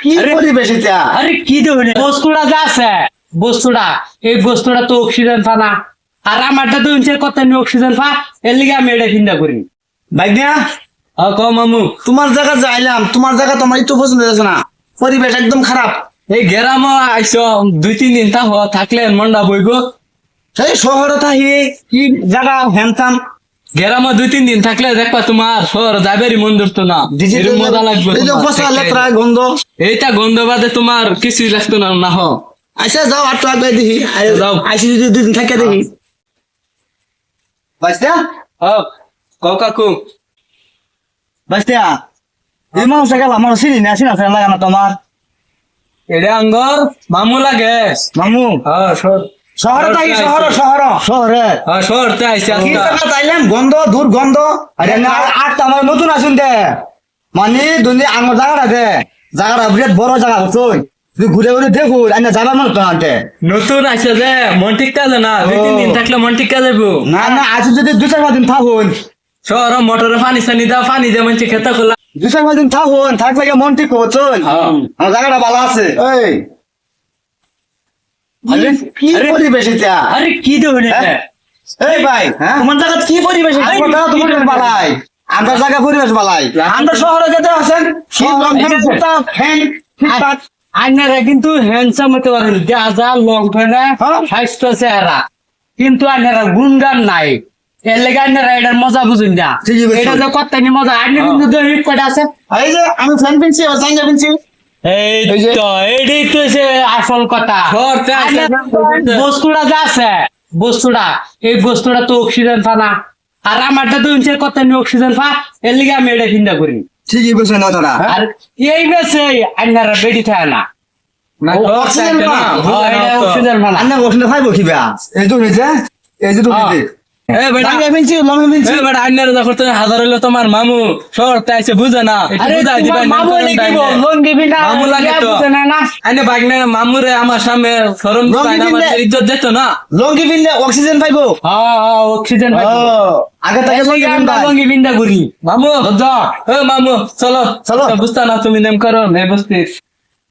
কি পরিবেশ এটা? আরে কি দেবে বস্তুটা যা আছে বস্তুটা এই বস্তুটা তো অক্সিজেন পানা আর আমারটা তো ইনসের কথা নিয়ে অক্সিজেন পা এর লিগে আমি এটা চিন্তা করি ভাইয়া ক মামু তোমার জায়গা যাইলাম, তোমার জায়গা তোমার একটু পছন্দ হয়েছে না, পরিবেশ একদম খারাপ। এই গেরাম আইস 2-3 দিন থাকলে মনটা বইব সেই শহরে থাকি কি জায়গা হ্যানতাম গেরাম 2-3 দিন থাকলে দেখবা তোমার শহর যাবেরই মন ধরতো না এরকম মজা লাগবে এই যে তোমার পচা দেখলে। লেত্রা গন্ধ। এইটা গন্ধ বাদে তোমার কিছুই লাগতো না না হ আচ্ছা যাও আর তো আগে দেখি যাও। আইসি যদি দুদিন থাকে দেখি বাস্তা কাকু বাস্তা এই মানুষ গেল আমার চিনি না চিনা ফেলা লাগানো তোমার এটা আঙ্গর মামু লাগে মামু শহরে থাকি শহরে শহরতে আইসি কি জায়গা তাইলাম গন্ধ দূর গন্ধ আরে না আর তো আমার নতুন আসুন দে মানে দুনিয়া আমার জায়গাটা দে জায়গাটা বিরাট বড় জায়গা হচ্ছই তুই ঘুরে ঘুরে দেখো আইনা যাবার মানুষ তো আনতে নতুন আছে যে মন ঠিক কাজে না 2-3 দিন থাকলে মন ঠিক কাজে না না আজ যদি 2-4 দিন থাকুন শহর মোটরে পানি সানি দাও পানি দিয়ে মন খেতে করলাম 2-4 দিন থাকুন থাকলে মন ঠিক হচ্ছই আমার জায়গাটা ভালো আছে এই কি পরিবেশ এটা? আরে কি দেবে এই ভাই তোমার জায়গা কি পরিবেশ এটা? তোমার বালাই আমরা জায়গা পরিবেশ বালাই আমরা শহরে যেতে আছেন আইনারা কিন্তু হ্যান্ডসাম হতে পারেন দেখা যায় লং ফেনে স্বাস্থ্য চেহারা কিন্তু আইনারা গুণগান নাই এর লেগে আইনারা এটার মজা বুঝুন না ঠিকই বলছো। এটা যে কথা নি মজা আইনে কিন্তু দৈনিক কয়টা আছে এই যে আমি ফ্যান পিনছি ও জাঙ্গা পিনছি এই তো এটাই তো সে আসল কথা বস্তুটা যা আছে বস্তুটা এই বস্তুটা তো অক্সিজেন পানা আর আমারটা তো ইনসের কথা নিয়ে অক্সিজেন পা এর লিগে আমি এটা চিন্তা করি ঠিকই বলছেন না তোরা আর এই বেছে আইনারা বেডি থাকে না অক্সিজেন না অক্সিজেন পানা আন্না বসলে ভাই বকিবা এই তো হইছে এই যে তো হইছে জাঙ্গা পিনছি লঙ্গা পিনছি হাজার হইলো তোমার মামু শহরতে আইসে বুঝে না মামু লাগে তো আইনে বাগনে মামুরে আমার সামনে শরম ইজ্জত দিত না লঙ্গি পিনলে অক্সিজেন পাইবো অক্সিজেন আগে থেকে লঙ্গি পিনবা লঙ্গি বিন্দা করি মামু মামু চলো চলো। বুঝতা না তুমি নেম করো বুঝতে